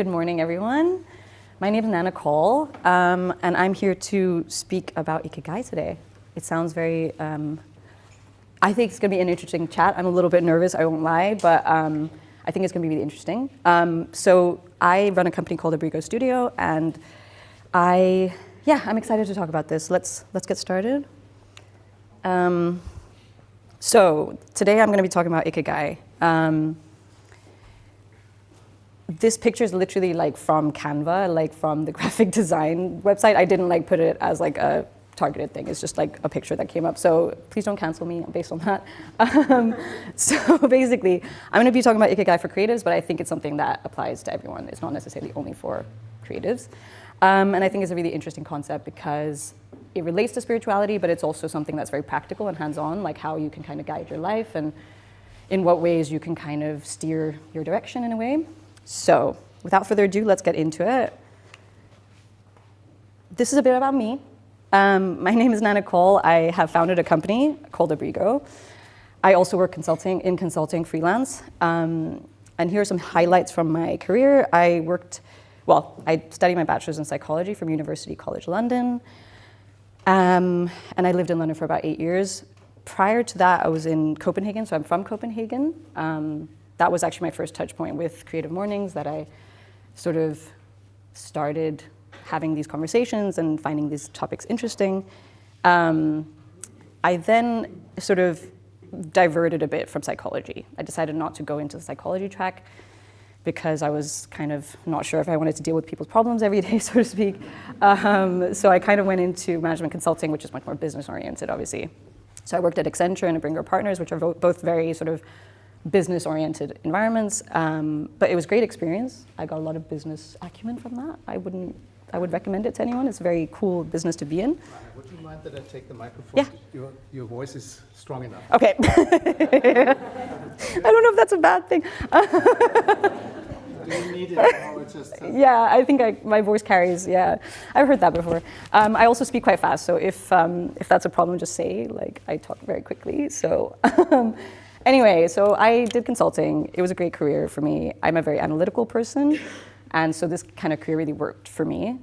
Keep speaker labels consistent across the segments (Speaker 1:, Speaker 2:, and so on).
Speaker 1: Good morning, everyone. My name is Naina Kaul, and I'm here to speak about Ikigai today. It sounds very, I think it's going to be an interesting chat. I'm a little bit nervous, I won't lie, but I think it's going to be really interesting. So I run a company called Abrigo Studio, and I'm excited to talk about this. Let's get started. So today I'm going to be talking about Ikigai. This picture is literally like from Canva, like from the graphic design website. I didn't like put it as like a targeted thing. It's just like a picture that came up. So please don't cancel me based on that. So basically, I'm going to be talking about Ikigai for creatives, but I think it's something that applies to everyone. It's not necessarily only for creatives. And I think it's a really interesting concept because it relates to spirituality, but it's also something that's very practical and hands-on, like how you can kind of guide your life and in what ways you can kind of steer your direction in a way. So without further ado, let's get into it. This is a bit about me. My name is Naina Kaul. I have founded a company called Abrigo. I also work in consulting freelance. And here are some highlights from my career. I studied my bachelor's in psychology from University College London. And I lived in London for about 8 years. Prior to that, I was in Copenhagen, so I'm from Copenhagen. That was actually my first touch point with CreativeMornings, that I sort of started having these conversations and finding these topics interesting. I then sort of diverted a bit from psychology. I decided not to go into the psychology track because I was kind of not sure if I wanted to deal with people's problems every day, so to speak. So I kind of went into management consulting, which is much more business-oriented, obviously. So I worked at Accenture and Abrigo Partners, which are both very sort of business-oriented environments, but it was a great experience. I got a lot of business acumen from that. I would recommend it to anyone. It's a very cool business to be in.
Speaker 2: Would you mind that I take the microphone?
Speaker 1: Yeah.
Speaker 2: Your voice is strong enough.
Speaker 1: Okay. I don't know if that's a bad thing.
Speaker 2: Do you need it or just?
Speaker 1: Yeah, I think my voice carries. Yeah, I've heard that before. I also speak quite fast, so if that's a problem, just say. Like, I talk very quickly. So. Anyway, so I did consulting. It was a great career for me. I'm a very analytical person, and so this kind of career really worked for me.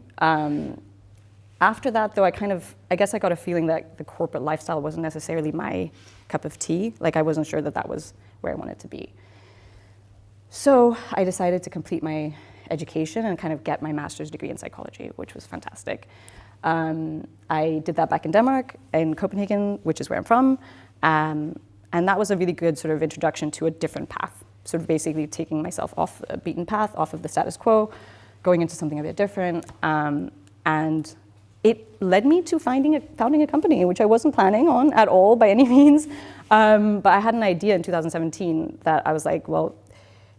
Speaker 1: After that, though, I guess I got a feeling that the corporate lifestyle wasn't necessarily my cup of tea. Like, I wasn't sure that was where I wanted to be. So I decided to complete my education and kind of get my master's degree in psychology, which was fantastic. I did that back in Denmark, in Copenhagen, which is where I'm from. And that was a really good sort of introduction to a different path, sort of basically taking myself off a beaten path, off of the status quo, going into something a bit different. And it led me to founding a company, which I wasn't planning on at all by any means. But I had an idea in 2017 that I was like, well,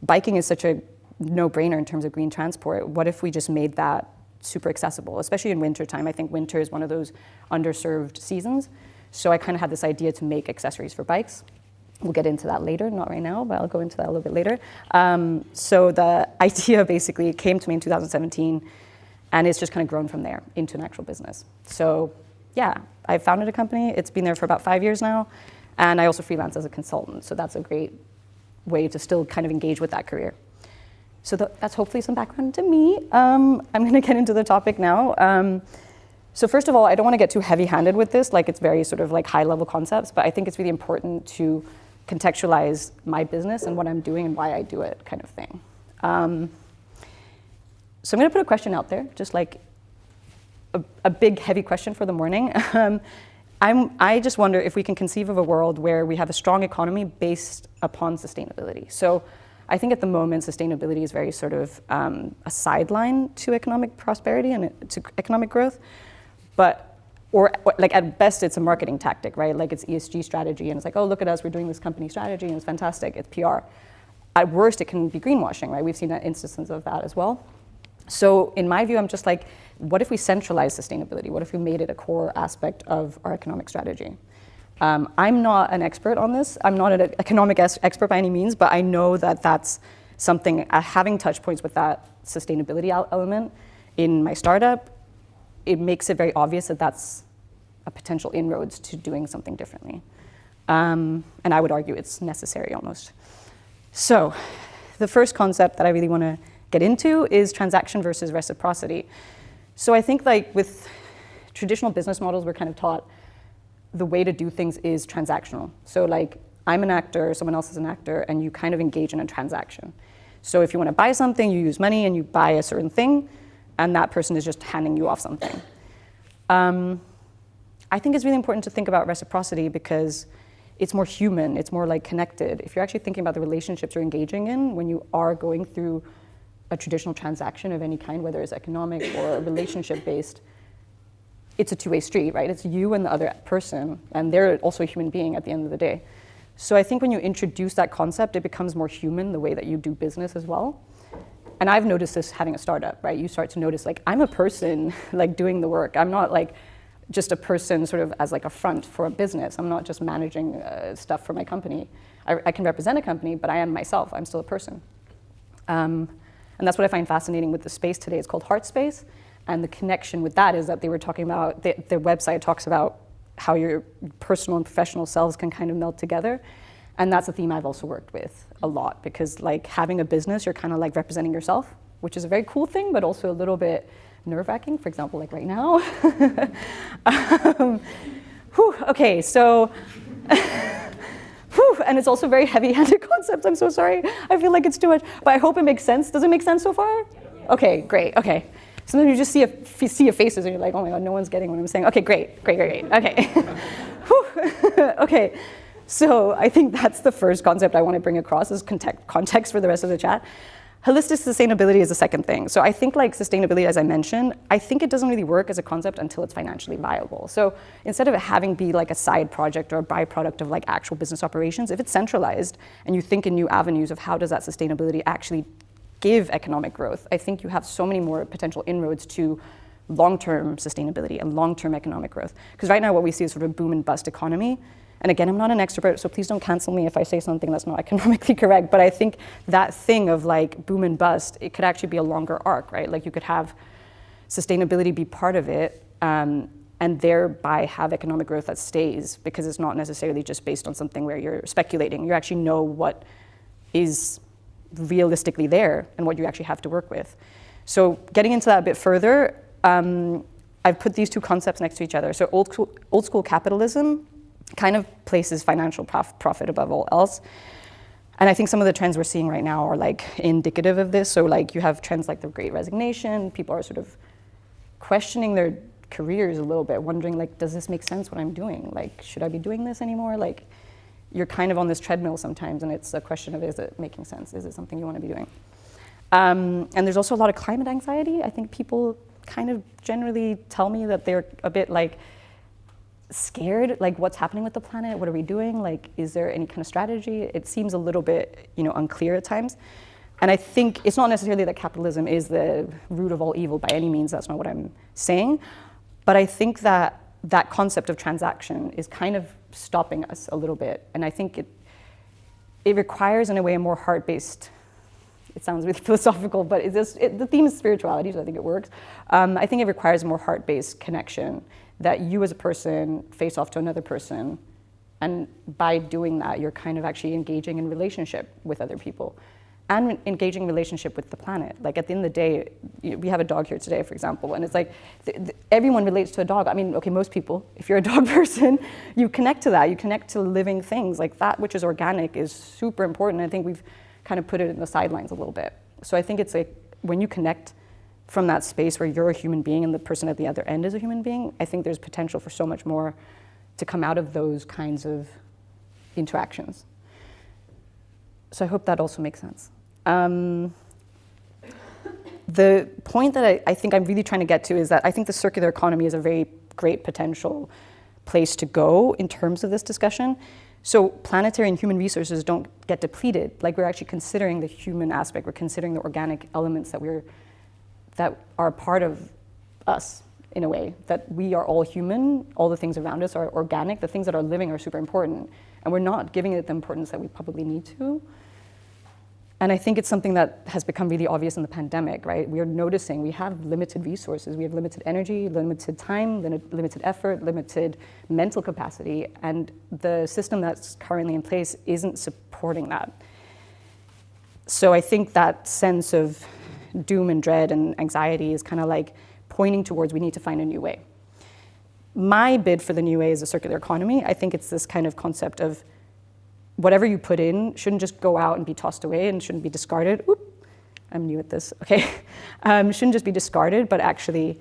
Speaker 1: biking is such a no-brainer in terms of green transport. What if we just made that super accessible, especially in wintertime? I think winter is one of those underserved seasons. So I kind of had this idea to make accessories for bikes. We'll get into that later, not right now, but I'll go into that a little bit later. So the idea basically came to me in 2017, and it's just kind of grown from there into an actual business. So yeah, I founded a company. It's been there for about 5 years now, and I also freelance as a consultant. So that's a great way to still kind of engage with that career. So that's hopefully some background to me. I'm going to get into the topic now. So first of all, I don't want to get too heavy-handed with this, like it's very sort of like high-level concepts, but I think it's really important to contextualize my business and what I'm doing and why I do it, kind of thing. So I'm going to put a question out there, just like a big, heavy question for the morning. I just wonder if we can conceive of a world where we have a strong economy based upon sustainability. So I think at the moment, sustainability is very sort of a sideline to economic prosperity and to economic growth. Or like at best, it's a marketing tactic, right? Like it's ESG strategy, and it's like, oh, look at us, we're doing this company strategy, and it's fantastic, it's PR. At worst, it can be greenwashing, right? We've seen instances of that as well. So in my view, I'm just like, what if we centralize sustainability? What if we made it a core aspect of our economic strategy? I'm not an expert on this. I'm not an economic expert by any means, but I know that that's something, having touch points with that sustainability element in my startup, it makes it very obvious that that's a potential inroads to doing something differently. And I would argue it's necessary almost. So the first concept that I really want to get into is transaction versus reciprocity. So I think like with traditional business models, we're kind of taught the way to do things is transactional. So like I'm an actor, someone else is an actor, and you kind of engage in a transaction. So if you want to buy something, you use money and you buy a certain thing, and that person is just handing you off something. I think it's really important to think about reciprocity because it's more human, it's more like connected. If you're actually thinking about the relationships you're engaging in when you are going through a traditional transaction of any kind, whether it's economic or relationship-based, it's a two-way street, right? It's you and the other person, and they're also a human being at the end of the day. So I think when you introduce that concept, it becomes more human, the way that you do business as well. And I've noticed this having a startup, right? You start to notice, like, I'm a person, like, doing the work. I'm not, like, just a person sort of as, like, a front for a business. I'm not just managing stuff for my company. I can represent a company, but I am myself. I'm still a person. And that's what I find fascinating with the space today. It's called Heart Space. And the connection with that is that they were talking about, their website talks about how your personal and professional selves can kind of meld together. And that's a theme I've also worked with a lot because like having a business, you're kind of like representing yourself, which is a very cool thing, but also a little bit nerve-wracking. For example, like right now. Okay, so, and it's also a very heavy-handed concept. I'm so sorry. I feel like it's too much, but I hope it makes sense. Does it make sense so far? Okay, great, okay. Sometimes you just see your faces and you're like, oh my God, no one's getting what I'm saying. Okay, great, okay. Okay, so I think that's the first concept I want to bring across is context for the rest of the chat. Holistic sustainability is the second thing. So I think like sustainability, as I mentioned, I think it doesn't really work as a concept until it's financially viable. So instead of it having be like a side project or a byproduct of like actual business operations, if it's centralized and you think in new avenues of how does that sustainability actually give economic growth, I think you have so many more potential inroads to long-term sustainability and long-term economic growth. Because right now what we see is sort of a boom and bust economy. And again, I'm not an expert, so please don't cancel me if I say something that's not economically correct, but I think that thing of like boom and bust, it could actually be a longer arc, right? Like you could have sustainability be part of it, and thereby have economic growth that stays, because it's not necessarily just based on something where you're speculating. You actually know what is realistically there and what you actually have to work with. So getting into that a bit further, I've put these two concepts next to each other. So old school capitalism kind of places financial profit above all else. And I think some of the trends we're seeing right now are like indicative of this. So like you have trends like the Great Resignation. People are sort of questioning their careers a little bit, wondering like, does this make sense what I'm doing? Like, should I be doing this anymore? Like, you're kind of on this treadmill sometimes, and it's a question of, is it making sense? Is it something you want to be doing? And there's also a lot of climate anxiety. I think people kind of generally tell me that they're a bit like scared, like what's happening with the planet? What are we doing? Like, is there any kind of strategy? It seems a little bit, unclear at times. And I think it's not necessarily that capitalism is the root of all evil by any means. That's not what I'm saying. But I think that that concept of transaction is kind of stopping us a little bit. And I think it requires, in a way, a more heart-based, it sounds really philosophical, but the theme is spirituality, so I think it works. I think it requires a more heart-based connection that you as a person face off to another person. And by doing that, you're kind of actually engaging in relationship with other people and engaging relationship with the planet. Like at the end of the day, we have a dog here today, for example, and it's like everyone relates to a dog. I mean, okay, most people, if you're a dog person, you connect to that. You connect to living things. Like that which is organic is super important. I think we've kind of put it in the sidelines a little bit. So I think it's like when you connect from that space where you're a human being and the person at the other end is a human being, I think there's potential for so much more to come out of those kinds of interactions. So I hope that also makes sense. The point that I think I'm really trying to get to is that I think the circular economy is a very great potential place to go in terms of this discussion. So planetary and human resources don't get depleted. Like we're actually considering the human aspect. We're considering the organic elements that are part of us in a way, that we are all human. All the things around us are organic. The things that are living are super important. And we're not giving it the importance that we probably need to. And I think it's something that has become really obvious in the pandemic, right? We are noticing we have limited resources. We have limited energy, limited time, limited effort, limited mental capacity. And the system that's currently in place isn't supporting that. So I think that sense of doom and dread and anxiety is kind of like pointing towards we need to find a new way. My bid for the new way is a circular economy. I think it's this kind of concept of whatever you put in shouldn't just go out and be tossed away and shouldn't be discarded. Oop, I'm new at this, okay. Shouldn't just be discarded, but actually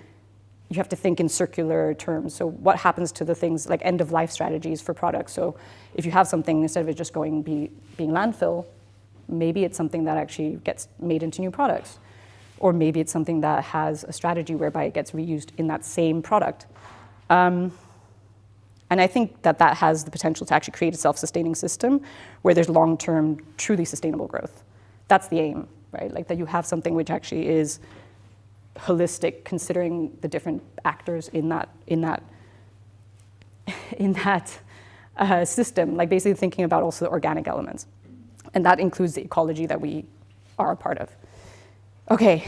Speaker 1: you have to think in circular terms. So what happens to the things like end of life strategies for products? So if you have something, instead of it just being landfill, maybe it's something that actually gets made into new products. Or maybe it's something that has a strategy whereby it gets reused in that same product. And I think that has the potential to actually create a self-sustaining system where there's long-term, truly sustainable growth. That's the aim, right? Like that you have something which actually is holistic, considering the different actors in that system, like basically thinking about also the organic elements. And that includes the ecology that we are a part of. Okay,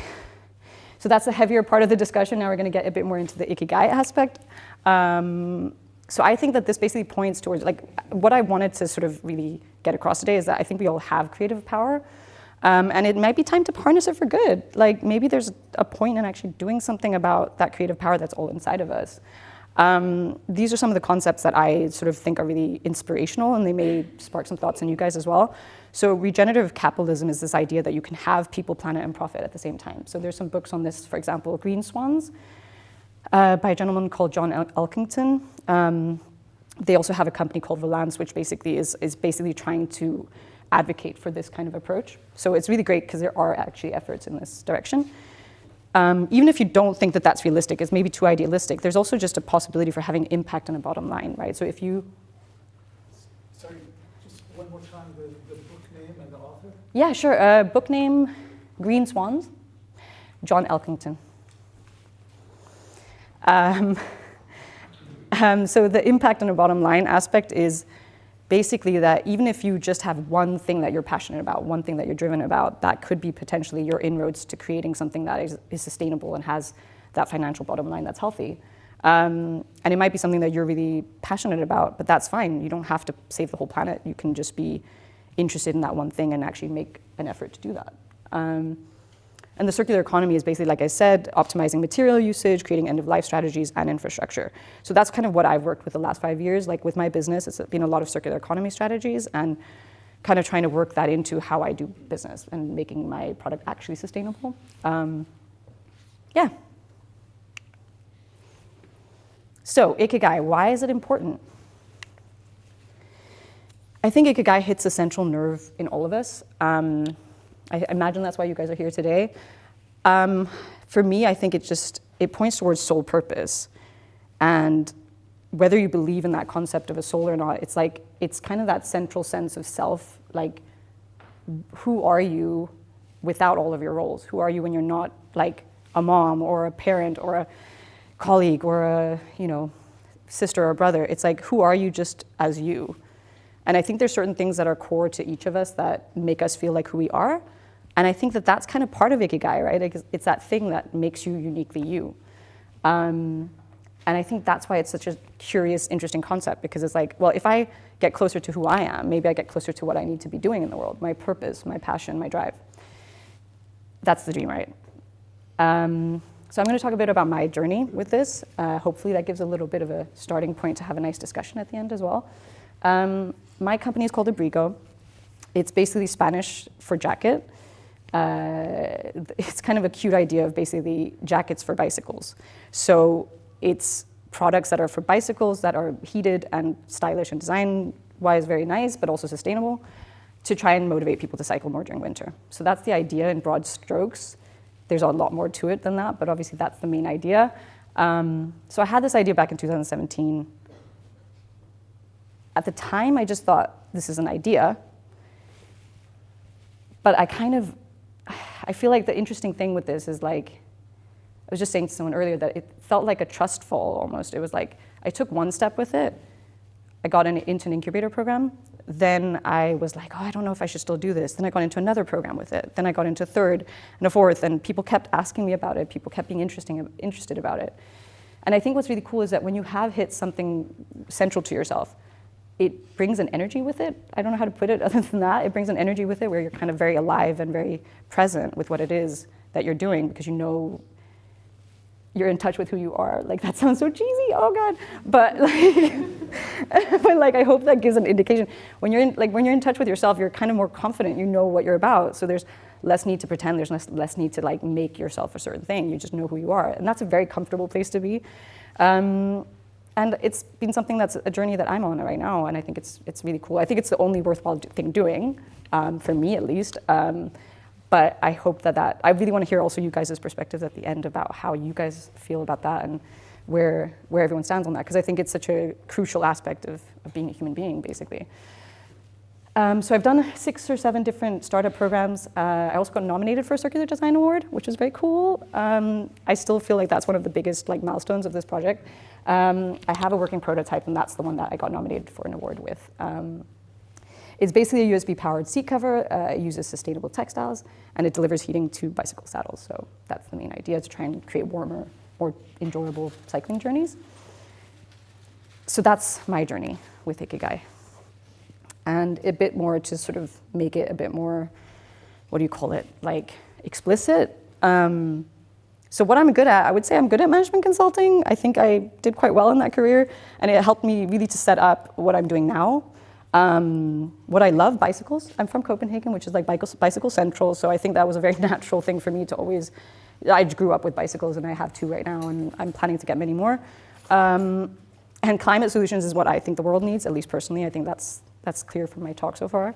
Speaker 1: so that's the heavier part of the discussion. Now we're going to get a bit more into the Ikigai aspect. So I think that this basically points towards, like, what I wanted to sort of really get across today is that I think we all have creative power. And it might be time to harness it for good. Like maybe there's a point in actually doing something about that creative power that's all inside of us. These are some of the concepts that I sort of think are really inspirational, and they may spark some thoughts in you guys as well. So regenerative capitalism is this idea that you can have people, planet, and profit at the same time. So there's some books on this, for example, Green Swans by a gentleman called John Elkington. They also have a company called Valance, which basically is basically trying to advocate for this kind of approach. So it's really great because there are actually efforts in this direction. Even if you don't think that that's realistic, it's maybe too idealistic, there's also just a possibility for having impact on a bottom line, right? So if you...
Speaker 2: Sorry, just one more time, the book name and the author?
Speaker 1: Yeah, sure. Book name, Green Swans, John Elkington. So the impact on a bottom line aspect is basically that even if you just have one thing that you're passionate about, one thing that you're driven about, that could be potentially your inroads to creating something that is sustainable and has that financial bottom line that's healthy. And it might be something that you're really passionate about, but that's fine. You don't have to save the whole planet. You can just be interested in that one thing and actually make an effort to do that. And the circular economy is basically, like I said, optimizing material usage, creating end-of-life strategies, and infrastructure. So that's kind of what I've worked with the last 5 years. Like with my business, it's been a lot of circular economy strategies and kind of trying to work that into how I do business and making my product actually sustainable. Yeah. So Ikigai, why is it important? I think Ikigai hits a central nerve in all of us. I imagine that's why you guys are here today. For me, I think it points towards soul purpose. And whether you believe in that concept of a soul or not, it's kind of that central sense of self, like who are you without all of your roles? Who are you when you're not like a mom or a parent or a colleague or a sister or brother? It's like, who are you just as you? And I think there's certain things that are core to each of us that make us feel like who we are. And I think that that's kind of part of Ikigai, right? It's that thing that makes you uniquely you. And I think that's why it's such a curious, interesting concept, because it's like, well, if I get closer to who I am, maybe I get closer to what I need to be doing in the world, my purpose, my passion, my drive. That's the dream, right? So I'm going to talk a bit about my journey with this. Hopefully that gives a little bit of a starting point to have a nice discussion at the end as well. My company is called Abrigo. It's basically Spanish for jacket. It's kind of a cute idea of basically jackets for bicycles. So it's products that are for bicycles that are heated and stylish and design-wise very nice, but also sustainable, to try and motivate people to cycle more during winter. So that's the idea in broad strokes. There's a lot more to it than that, but obviously that's the main idea. So I had this idea back in 2017. At the time, I just thought, this is an idea. But I feel like the interesting thing with this is like, I was just saying to someone earlier that it felt like a trust fall almost. It was like, I took one step with it. I got into an incubator program. Then I was like, oh, I don't know if I should still do this. Then I got into another program with it. Then I got into a third and a fourth, and people kept asking me about it. People kept being interested about it. And I think what's really cool is that when you have hit something central to yourself, it brings an energy with it. I don't know how to put it other than that. It brings an energy with it where you're kind of very alive and very present with what it is that you're doing because you know you're in touch with who you are. Like, that sounds so cheesy, oh God. But like, but like, I hope that gives an indication. When you're in touch with yourself, you're kind of more confident, you know what you're about. So there's less need to pretend, there's less need to like make yourself a certain thing. You just know who you are. And that's a very comfortable place to be. And it's been something that's a journey that I'm on right now. And I think it's really cool. I think it's the only worthwhile thing doing, for me at least. But I hope that I really want to hear also you guys' perspectives at the end about how you guys feel about that and where everyone stands on that. Because I think it's such a crucial aspect of being a human being, basically. So I've done 6 or 7 different startup programs. I also got nominated for a Circular Design Award, which was very cool. I still feel like that's one of the biggest like milestones of this project. I have a working prototype, and that's the one that I got nominated for an award with. It's basically a USB-powered seat cover. It uses sustainable textiles, and it delivers heating to bicycle saddles. So that's the main idea, to try and create warmer, more enjoyable cycling journeys. So that's my journey with Ikigai. And a bit more to sort of make it a bit more, what do you call it, like explicit. So what I'm good at, I would say I'm good at management consulting. I think I did quite well in that career, and it helped me really to set up what I'm doing now. What I love, bicycles. I'm from Copenhagen, which is like bicycle central, so I think that was a very natural thing for me to always, I grew up with bicycles and I have 2 right now, and I'm planning to get many more. And climate solutions is what I think the world needs, at least personally. I think that's clear from my talk so far.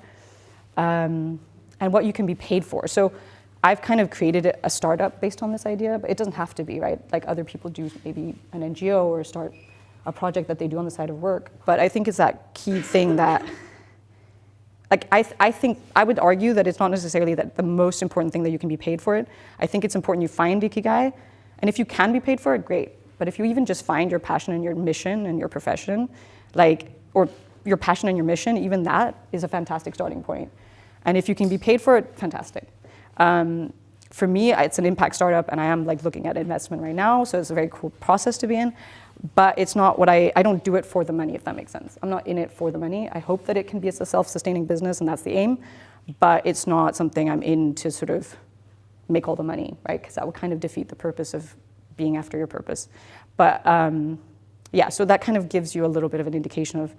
Speaker 1: And what you can be paid for. So I've kind of created a startup based on this idea, but it doesn't have to be, right? Like other people do maybe an NGO or start a project that they do on the side of work. But I think it's that key thing that, like, I think, I would argue that it's not necessarily that the most important thing that you can be paid for it. I think it's important you find Ikigai, and if you can be paid for it, great. But if you even just find your passion and your mission and your profession, like, or your passion and your mission, even that is a fantastic starting point. And if you can be paid for it, fantastic. For me, it's an impact startup, and I am like looking at investment right now, so it's a very cool process to be in. But it's not what I don't do it for the money, if that makes sense. I'm not in it for the money. I hope that it can be a self-sustaining business, and that's the aim. But it's not something I'm in to sort of make all the money, right? Because that would kind of defeat the purpose of being after your purpose. But yeah, so that kind of gives you a little bit of an indication of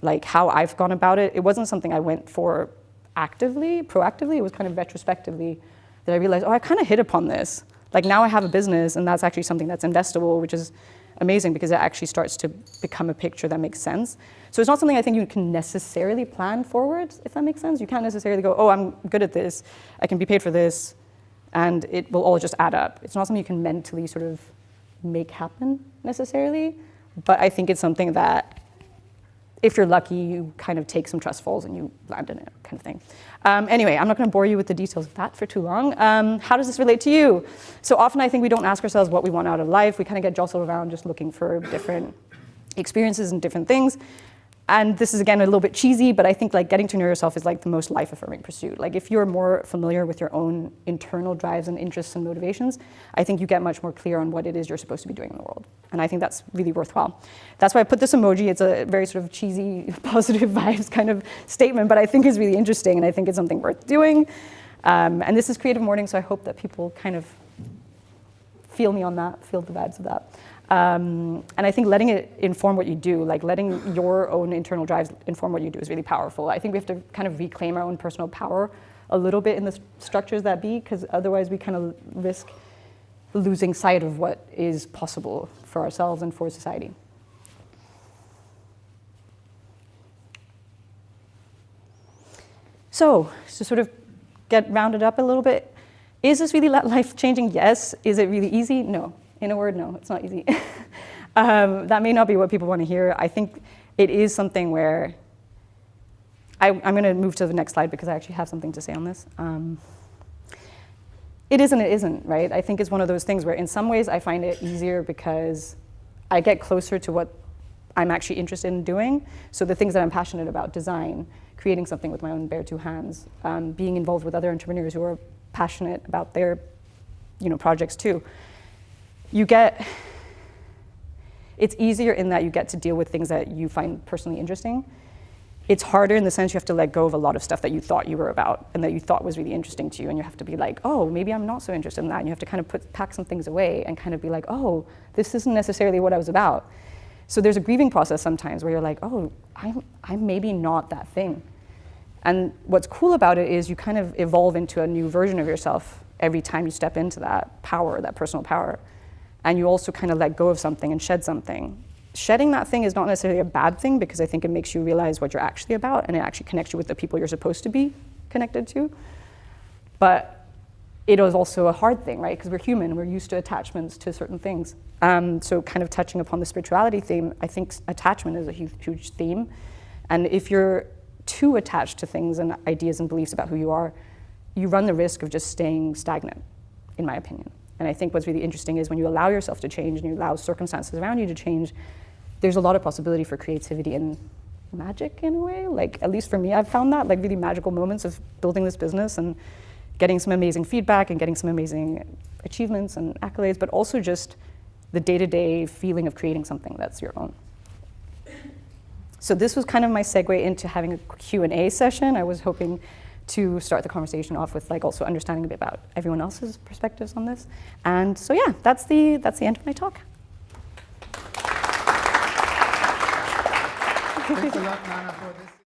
Speaker 1: like how I've gone about it. It wasn't something I went for proactively. It was kind of retrospectively that I realized, oh, I kind of hit upon this. Like now I have a business, and that's actually something that's investable, which is amazing because it actually starts to become a picture that makes sense. So it's not something I think you can necessarily plan forward, if that makes sense. You can't necessarily go, oh, I'm good at this, I can be paid for this, and it will all just add up. It's not something you can mentally sort of make happen necessarily, but I think it's something that if you're lucky, you kind of take some trust falls and you land in it, kind of thing. Anyway, I'm not going to bore you with the details of that for too long. How does this relate to you? So often I think we don't ask ourselves what we want out of life. We kind of get jostled around just looking for different experiences and different things. And this is, again, a little bit cheesy, but I think like getting to know yourself is like the most life-affirming pursuit. Like if you're more familiar with your own internal drives and interests and motivations, I think you get much more clear on what it is you're supposed to be doing in the world. And I think that's really worthwhile. That's why I put this emoji. It's a very sort of cheesy, positive vibes kind of statement, but I think it's really interesting, and I think it's something worth doing. And this is Creative Mornings, so I hope that people kind of feel me on that, feel the vibes of that. And I think letting it inform what you do, like letting your own internal drives inform what you do is really powerful. I think we have to kind of reclaim our own personal power a little bit in the structures that be, because otherwise we kind of risk losing sight of what is possible for ourselves and for society. So to sort of get rounded up a little bit, is this really life-changing? Yes. Is it really easy? No. In a word, no, it's not easy. That may not be what people want to hear. I think it is something where, I'm going to move to the next slide because I actually have something to say on this. It is and it isn't, right? I think it's one of those things where in some ways I find it easier because I get closer to what I'm actually interested in doing. So the things that I'm passionate about, design, creating something with my own bare 2 hands, being involved with other entrepreneurs who are passionate about their projects too. It's easier in that you get to deal with things that you find personally interesting. it's harder in the sense you have to let go of a lot of stuff that you thought you were about and that you thought was really interesting to you, and you have to be like, oh, maybe I'm not so interested in that, and you have to kind of pack some things away and kind of be like, oh, this isn't necessarily what I was about. So there's a grieving process sometimes where you're like, oh, I'm maybe not that thing. And what's cool about it is you kind of evolve into a new version of yourself every time you step into that power, that personal power. And you also kind of let go of something and shed something. Shedding that thing is not necessarily a bad thing, because I think it makes you realize what you're actually about, and it actually connects you with the people you're supposed to be connected to. But it is also a hard thing, right? Because we're human, we're used to attachments to certain things. So kind of touching upon the spirituality theme, I think attachment is a huge theme. And if you're too attached to things and ideas and beliefs about who you are, you run the risk of just staying stagnant, in my opinion. And I think what's really interesting is when you allow yourself to change and you allow circumstances around you to change, there's a lot of possibility for creativity and magic in a way. Like, at least for me, I've found that, like, really magical moments of building this business and getting some amazing feedback and getting some amazing achievements and accolades, but also just the day-to-day feeling of creating something that's your own. So this was kind of my segue into having a Q&A session. I was hoping to start the conversation off with, like, also understanding a bit about everyone else's perspectives on this. And so yeah, that's the end of my talk.
Speaker 2: Thanks a lot, Naina, for this.